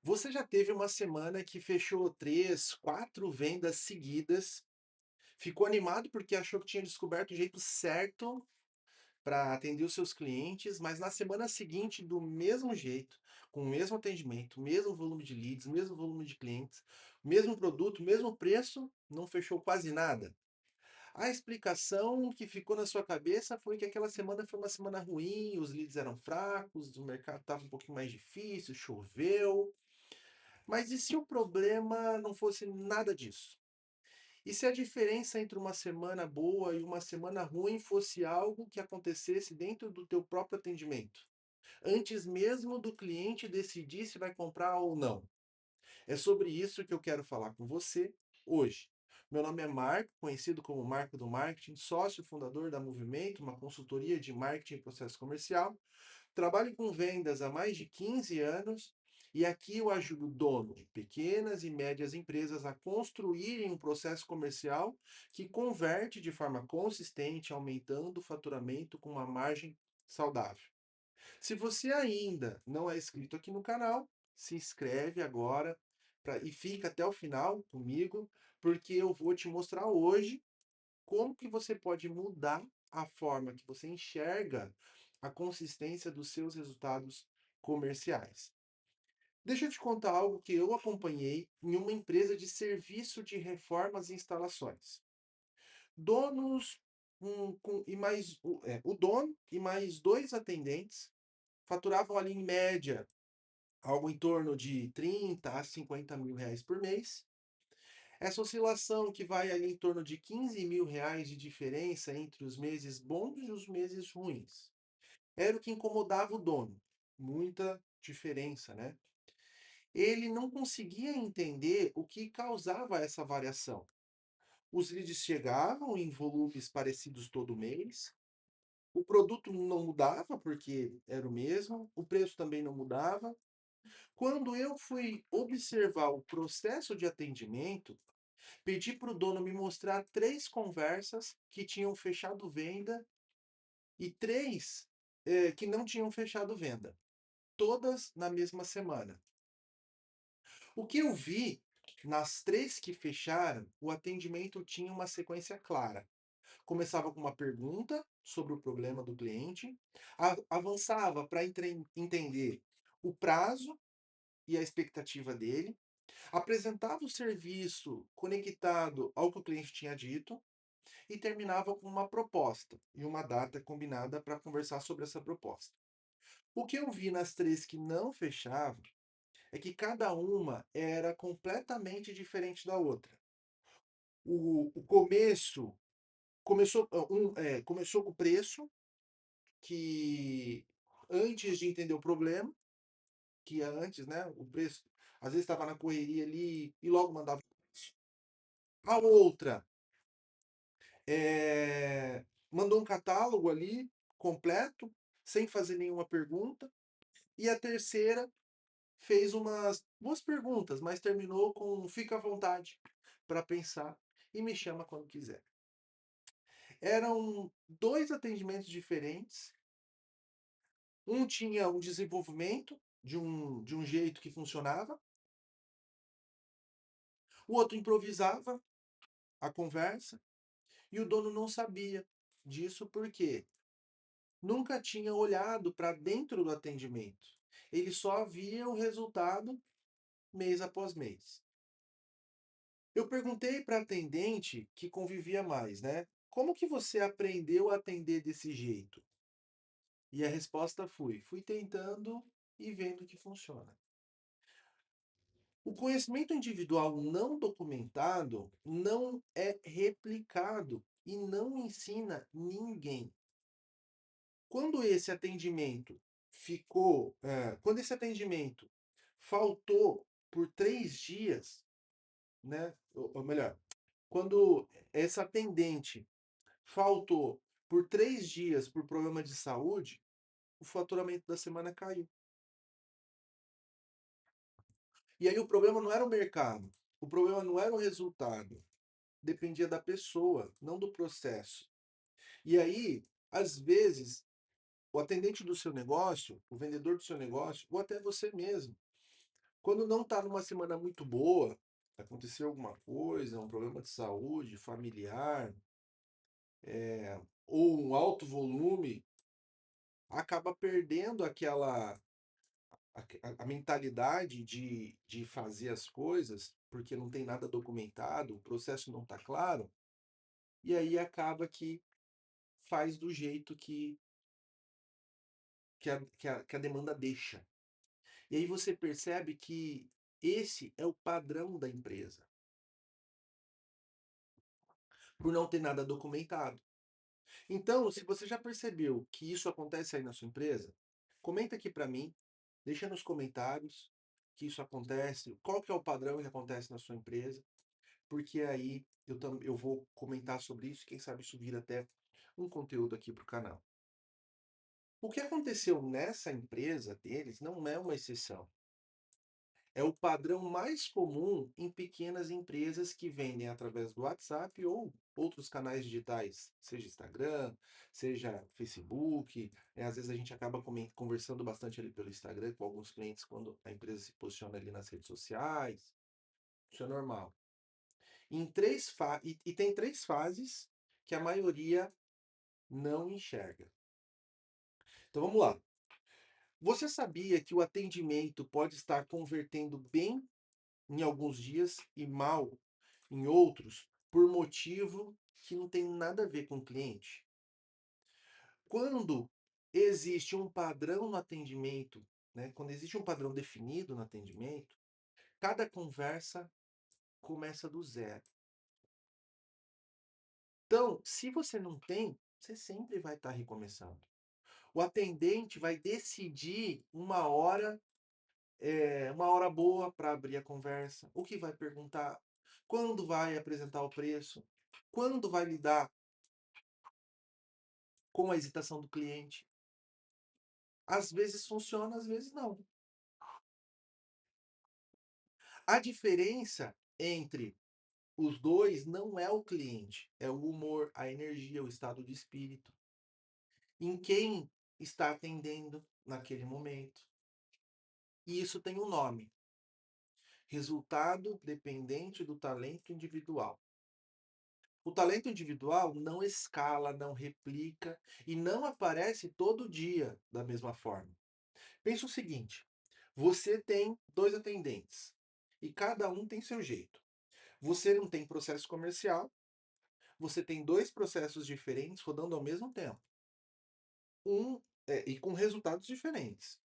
Você já teve uma semana que fechou 3, 4 vendas seguidas, ficou animado porque achou que tinha descoberto o jeito certo para atender os seus clientes, mas na semana seguinte, do mesmo jeito, com o mesmo atendimento, mesmo volume de leads, mesmo volume de clientes, mesmo produto, mesmo preço, não fechou quase nada? A explicação que ficou na sua cabeça foi que aquela semana foi uma semana ruim, os leads eram fracos, o mercado estava um pouquinho mais difícil, choveu. Mas e se o problema não fosse nada disso? E se a diferença entre uma semana boa e uma semana ruim fosse algo que acontecesse dentro do teu próprio atendimento, antes mesmo do cliente decidir se vai comprar ou não? É sobre isso que eu quero falar com você hoje. Meu nome é Marco, conhecido como Marco do Marketing, sócio fundador da Movimento, uma consultoria de marketing e processo comercial. Trabalho com vendas há mais de 15 anos e aqui eu ajudo donos de pequenas e médias empresas a construírem um processo comercial que converte de forma consistente, aumentando o faturamento com uma margem saudável. Se você ainda não é inscrito aqui no canal, se inscreve agora e fica até o final comigo, porque eu vou te mostrar hoje como que você pode mudar a forma que você enxerga a consistência dos seus resultados comerciais. Deixa eu te contar algo que eu acompanhei em uma empresa de serviço de reformas e instalações. Donos e mais o dono e mais dois atendentes faturavam ali em média algo em torno de 30 a 50 mil reais por mês. Essa oscilação que vai ali em torno de 15 mil reais de diferença entre os meses bons e os meses ruins. Era o que incomodava o dono. Muita diferença, né? Ele não conseguia entender o que causava essa variação. Os leads chegavam em volumes parecidos todo mês, o produto não mudava porque era o mesmo, o preço também não mudava. Quando eu fui observar o processo de atendimento, pedi para o dono me mostrar 3 conversas que tinham fechado venda e 3 que não tinham fechado venda, todas na mesma semana. O que eu vi, nas 3 que fecharam, o atendimento tinha uma sequência clara. Começava com uma pergunta sobre o problema do cliente, avançava para entender o prazo e a expectativa dele, apresentava o serviço conectado ao que o cliente tinha dito, e terminava com uma proposta e uma data combinada para conversar sobre essa proposta. O que eu vi nas 3 que não fechavam é que cada uma era completamente diferente da outra. O começo começou com o preço, que antes de entender o problema, que é antes, né, o preço às vezes estava na correria ali e logo mandava o preço. A outra mandou um catálogo ali completo, sem fazer nenhuma pergunta. E a terceira fez umas duas perguntas, mas terminou com fica à vontade para pensar e me chama quando quiser. Eram dois atendimentos diferentes. Um tinha um desenvolvimento de um jeito que funcionava, o outro improvisava a conversa e o dono não sabia disso porque nunca tinha olhado para dentro do atendimento. Ele só via o resultado mês após mês. Eu perguntei para a atendente que convivia mais, né? Como que você aprendeu a atender desse jeito? E a resposta fui tentando e vendo que funciona. O conhecimento individual não documentado não é replicado e não ensina ninguém. Quando esse atendimento quando esse atendimento faltou por 3 dias, né? Ou melhor, quando essa atendente faltou por 3 dias por problema de saúde, o faturamento da semana caiu. E aí o problema não era o mercado, o problema não era o resultado, dependia da pessoa, não do processo. E aí, às vezes, o atendente do seu negócio, o vendedor do seu negócio, ou até você mesmo, Quando não está numa semana muito boa, aconteceu alguma coisa, um problema de saúde, familiar, ou um alto volume, acaba perdendo a mentalidade de fazer as coisas, porque não tem nada documentado, o processo não está claro, e aí acaba que faz do jeito que a demanda deixa. E aí você percebe que esse é o padrão da empresa, por não ter nada documentado. Então, se você já percebeu que isso acontece aí na sua empresa, comenta aqui para mim, deixa nos comentários que isso acontece, qual que é o padrão que acontece na sua empresa, porque aí eu vou comentar sobre isso, quem sabe isso vira até um conteúdo aqui para o canal. O que aconteceu nessa empresa deles não é uma exceção. É o padrão mais comum em pequenas empresas que vendem através do WhatsApp ou outros canais digitais, seja Instagram, seja Facebook. Às vezes a gente acaba conversando bastante ali pelo Instagram com alguns clientes quando a empresa se posiciona ali nas redes sociais. Isso é normal. E tem três fases que a maioria não enxerga. Então vamos lá. Você sabia que o atendimento pode estar convertendo bem em alguns dias e mal em outros, por motivo que não tem nada a ver com o cliente? Quando existe um padrão no atendimento, né, quando existe um padrão definido no atendimento, cada conversa começa do zero. Então, se você não tem, você sempre vai estar recomeçando. O atendente vai decidir uma hora boa para abrir a conversa, o que vai perguntar, quando vai apresentar o preço, quando vai lidar com a hesitação do cliente. Às vezes funciona, às vezes não. A diferença entre os dois não é o cliente, é o humor, a energia, o estado de espírito, em quem está atendendo naquele momento. E isso tem um nome: resultado dependente do talento individual. O talento individual não escala, não replica e não aparece todo dia da mesma forma. Pensa o seguinte: você tem dois atendentes e cada um tem seu jeito. Você não tem processo comercial, você tem dois processos diferentes rodando ao mesmo tempo, e com resultados diferentes.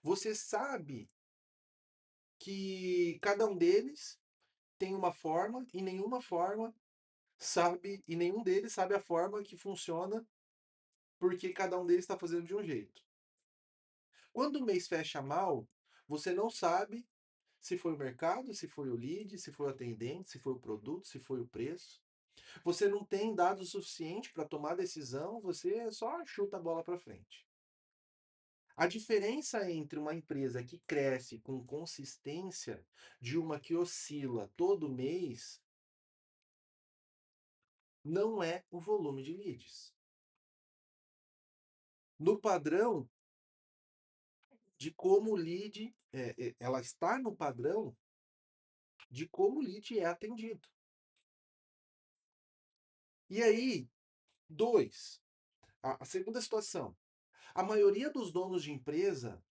Você sabe que cada um deles tem uma forma e nenhum deles sabe a forma que funciona porque cada um deles está fazendo de um jeito. Quando o mês fecha mal, você não sabe se foi o mercado, se foi o lead, se foi o atendente, se foi o produto, se foi o preço. Você não tem dados suficiente para tomar decisão, você só chuta a bola para frente. A diferença entre uma empresa que cresce com consistência de uma que oscila todo mês não é o volume de leads. No padrão de como o lead, ela está no padrão de como o lead é atendido. E aí, dois, a segunda situação. A maioria dos donos de empresa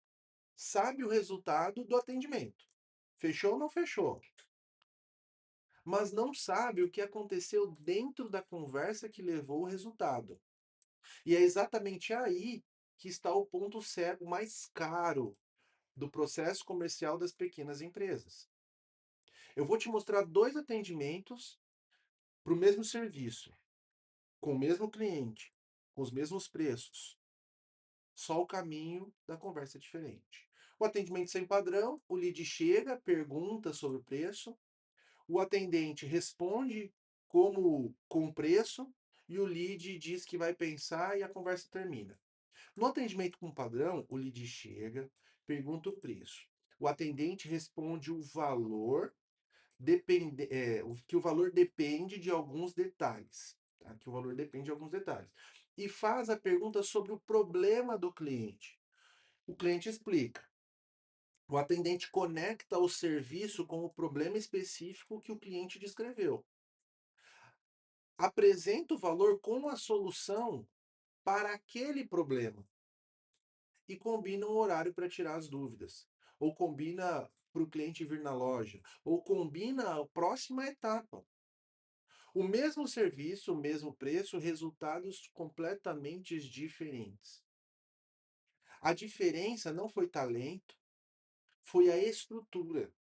sabe o resultado do atendimento. Fechou ou não fechou? Mas não sabe o que aconteceu dentro da conversa que levou o resultado. E é exatamente aí que está o ponto cego mais caro do processo comercial das pequenas empresas. Eu vou te mostrar dois atendimentos para o mesmo serviço, com o mesmo cliente, com os mesmos preços. Só o caminho da conversa é diferente. O atendimento sem padrão, o lead chega, pergunta sobre o preço, o atendente responde com o preço e o lead diz que vai pensar e a conversa termina. No atendimento com padrão, o lead chega, pergunta o preço. O atendente responde o valor, que o valor depende de alguns detalhes. Tá? Que o valor depende de alguns detalhes. E faz a pergunta sobre o problema do cliente. O cliente explica. O atendente conecta o serviço com o problema específico que o cliente descreveu. Apresenta o valor com a solução para aquele problema e combina um horário para tirar as dúvidas. Ou combina para o cliente vir na loja, ou combina a próxima etapa. O mesmo serviço, o mesmo preço, resultados completamente diferentes. A diferença não foi talento, foi a estrutura.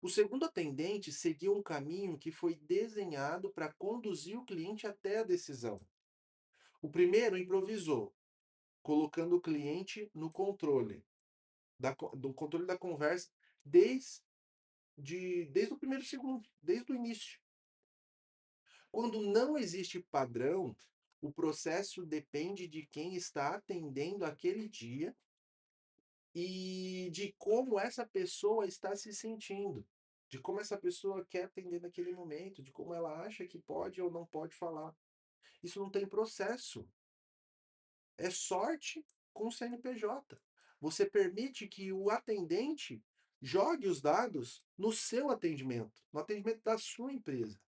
O segundo atendente seguiu um caminho que foi desenhado para conduzir o cliente até a decisão. O primeiro improvisou, colocando o cliente no controle, do controle da conversa desde o primeiro segundo, desde o início. Quando não existe padrão, o processo depende de quem está atendendo aquele dia e de como essa pessoa está se sentindo, de como essa pessoa quer atender naquele momento, de como ela acha que pode ou não pode falar. Isso não tem processo. É sorte com CNPJ. Você permite que o atendente jogue os dados no seu atendimento, no atendimento da sua empresa.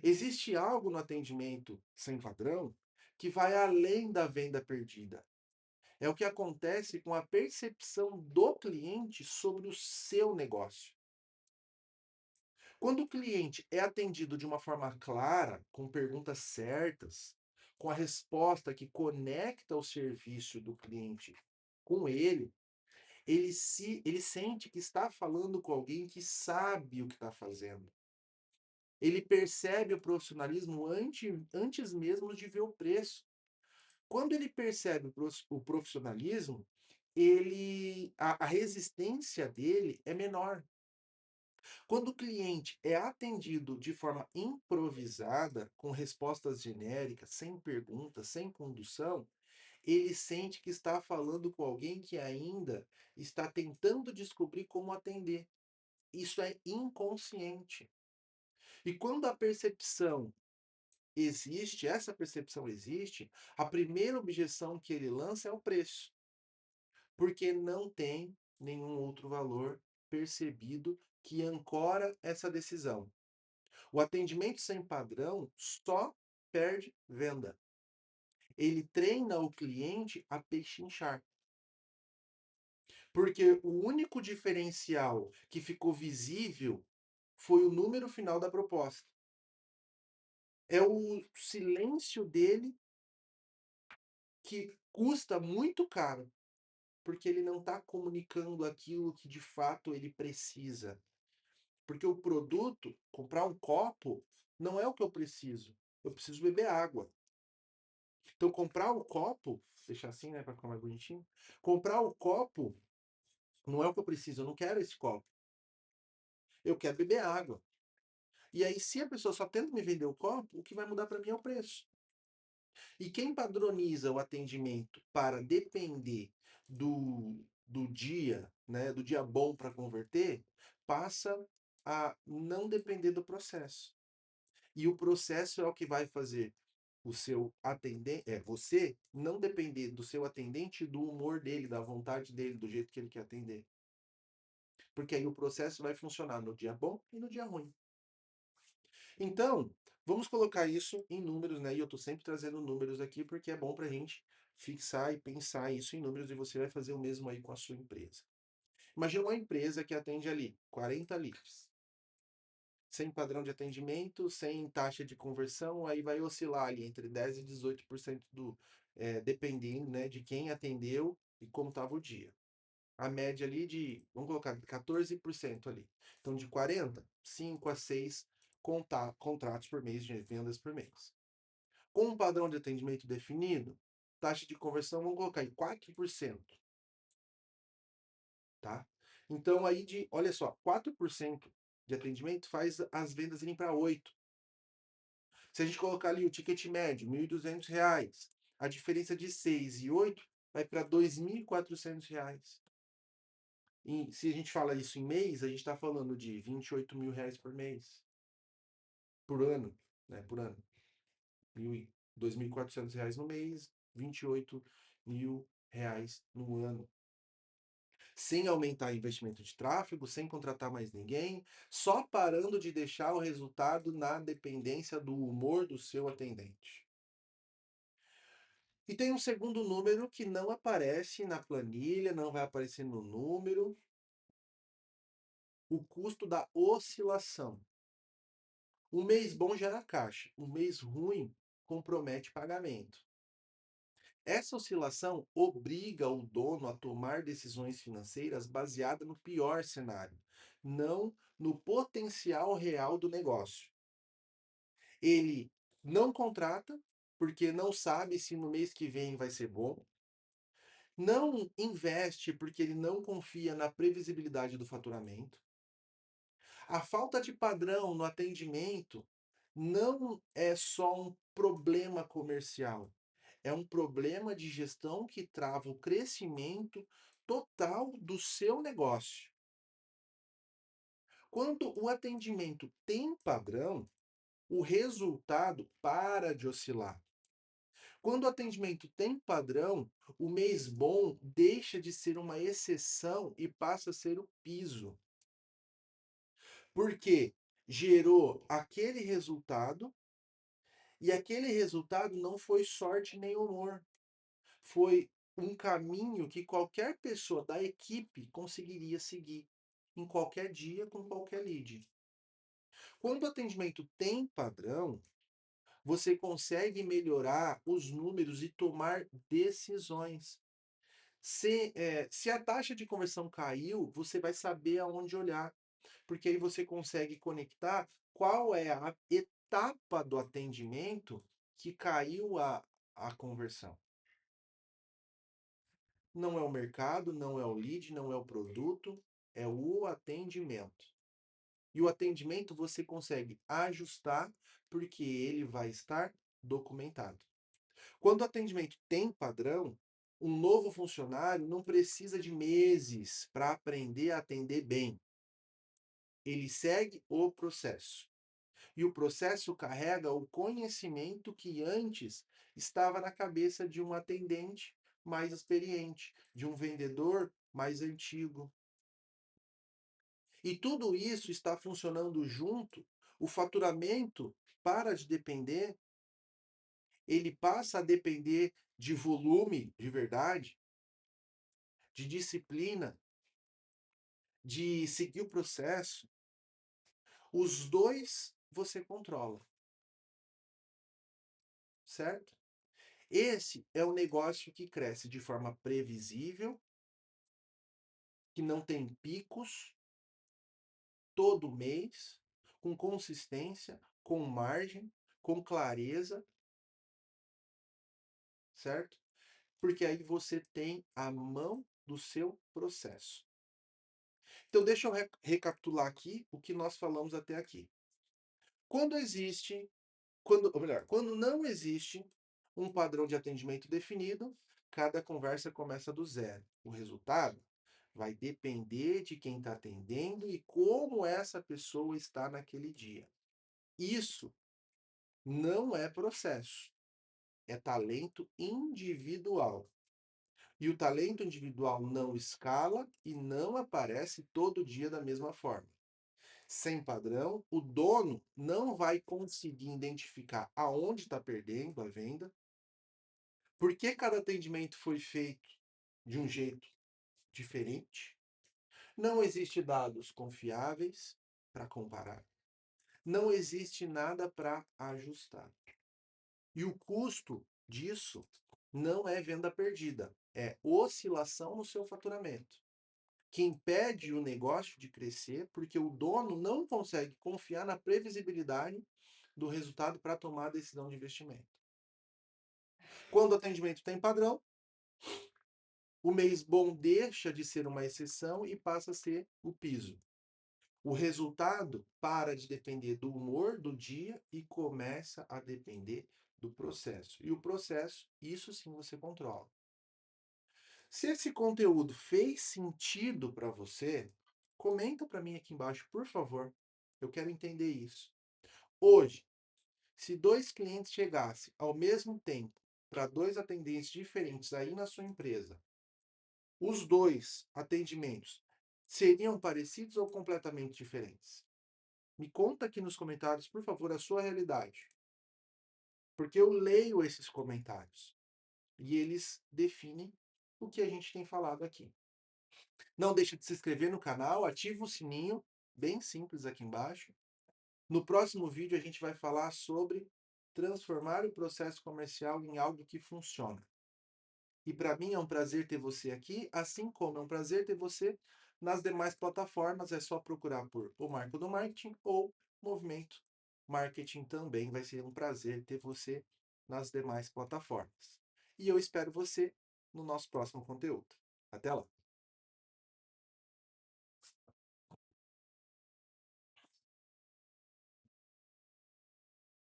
Existe algo no atendimento sem padrão que vai além da venda perdida. É o que acontece com a percepção do cliente sobre o seu negócio. Quando o cliente é atendido de uma forma clara, com perguntas certas, com a resposta que conecta o serviço do cliente com ele, ele sente que está falando com alguém que sabe o que está fazendo. Ele percebe o profissionalismo antes mesmo de ver o preço. Quando ele percebe o profissionalismo, a resistência dele é menor. Quando o cliente é atendido de forma improvisada, com respostas genéricas, sem perguntas, sem condução, ele sente que está falando com alguém que ainda está tentando descobrir como atender. Isso é inconsciente. E quando a percepção existe, essa percepção existe, a primeira objeção que ele lança é o preço, porque não tem nenhum outro valor percebido que ancora essa decisão. O atendimento sem padrão só perde venda. Ele treina o cliente a pechinchar. Porque o único diferencial que ficou visível foi o número final da proposta. É o silêncio dele que custa muito caro, porque ele não está comunicando aquilo que de fato ele precisa. Porque o produto, comprar um copo, não é o que eu preciso. Eu preciso beber água. Então, comprar o copo, deixar assim, né, para ficar mais bonitinho. Comprar o copo não é o que eu preciso, eu não quero esse copo. Eu quero beber água. E aí, se a pessoa só tenta me vender o copo, o que vai mudar para mim é o preço. E quem padroniza o atendimento para depender do dia, né, do dia bom para converter, passa a não depender do processo. E o processo é o que vai fazer o seu atendente, você não depender do seu atendente, do humor dele, da vontade dele, do jeito que ele quer atender. Porque aí o processo vai funcionar no dia bom e no dia ruim. Então, vamos colocar isso em números, né? E eu estou sempre trazendo números aqui porque é bom para a gente fixar e pensar isso em números e você vai fazer o mesmo aí com a sua empresa. Imagina uma empresa que atende ali 40 livros, sem padrão de atendimento, sem taxa de conversão, aí vai oscilar ali entre 10 e 18% dependendo, né, de quem atendeu e como estava o dia. A média ali vamos colocar 14% ali. Então, de 40, 5 a 6 contratos por mês, de vendas por mês. Com um padrão de atendimento definido, taxa de conversão, vamos colocar aí 4%, tá? Então, aí olha só, 4% de atendimento faz as vendas irem para 8. Se a gente colocar ali o ticket médio, R$ 1.200, a diferença de 6 e 8 vai para R$ 2.400. E se a gente fala isso em mês, a gente está falando de R$ 28.000 por mês, por ano, né? Por ano. R$ 2.400 no mês, R$ 28.000 no ano. sem aumentar investimento de tráfego, sem contratar mais ninguém, só parando de deixar o resultado na dependência do humor do seu atendente. E tem um segundo número que não aparece na planilha, não vai aparecer no número, o custo da oscilação. Um mês bom gera caixa, um mês ruim compromete pagamento. Essa oscilação obriga o dono a tomar decisões financeiras baseadas no pior cenário, não no potencial real do negócio. Ele não contrata porque não sabe se no mês que vem vai ser bom, não investe porque ele não confia na previsibilidade do faturamento. A falta de padrão no atendimento não é só um problema comercial, é um problema de gestão que trava o crescimento total do seu negócio. Quando o atendimento tem padrão, o resultado para de oscilar. Quando o atendimento tem padrão, o mês bom deixa de ser uma exceção e passa a ser o piso. Porque gerou aquele resultado e aquele resultado não foi sorte nem humor. Foi um caminho que qualquer pessoa da equipe conseguiria seguir em qualquer dia com qualquer lead. Quando o atendimento tem padrão, você consegue melhorar os números e tomar decisões. Se a taxa de conversão caiu, você vai saber aonde olhar, porque aí você consegue conectar qual é a etapa do atendimento que caiu a conversão. Não é o mercado, não é o lead, não é o produto, é o atendimento. E o atendimento você consegue ajustar porque ele vai estar documentado. Quando o atendimento tem padrão, um novo funcionário não precisa de meses para aprender a atender bem. Ele segue o processo. E o processo carrega o conhecimento que antes estava na cabeça de um atendente mais experiente, de um vendedor mais antigo. E tudo isso está funcionando junto, o faturamento para de depender, ele passa a depender de volume de verdade, de disciplina, de seguir o processo. Os dois você controla, certo? Esse é o negócio que cresce de forma previsível, que não tem picos todo mês, com consistência, com margem, com clareza, certo? Porque aí você tem a mão do seu processo. Então, deixa eu recapitular aqui o que nós falamos até aqui. Quando existe, ou melhor, quando não existe um padrão de atendimento definido, cada conversa começa do zero. O resultado vai depender de quem está atendendo e como essa pessoa está naquele dia. Isso não é processo, é talento individual. E o talento individual não escala e não aparece todo dia da mesma forma. Sem padrão, o dono não vai conseguir identificar aonde está perdendo a venda, por que cada atendimento foi feito de um jeito diferente. Não existe dados confiáveis para comparar. Não existe nada para ajustar. E o custo disso não é venda perdida, é oscilação no seu faturamento, que impede o negócio de crescer porque o dono não consegue confiar na previsibilidade do resultado para tomar a decisão de investimento. Quando o atendimento tem padrão, o mês bom deixa de ser uma exceção e passa a ser o piso. O resultado para de depender do humor do dia e começa a depender do processo. E o processo, isso sim você controla. Se esse conteúdo fez sentido para você, comenta para mim aqui embaixo, por favor. Eu quero entender isso. Hoje, se dois clientes chegassem ao mesmo tempo para dois atendentes diferentes aí na sua empresa, Os 2 atendimentos seriam parecidos ou completamente diferentes? Me conta aqui nos comentários, por favor, a sua realidade, porque eu leio esses comentários e eles definem o que a gente tem falado aqui. Não deixe de se inscrever no canal, ativa o sininho, bem simples aqui embaixo. No próximo vídeo a gente vai falar sobre transformar o processo comercial em algo que funciona. E para mim é um prazer ter você aqui, assim como é um prazer ter você nas demais plataformas. É só procurar por O Marco do Marketing ou Movimento Marketing também. Vai ser um prazer ter você nas demais plataformas. E eu espero você no nosso próximo conteúdo. Até lá!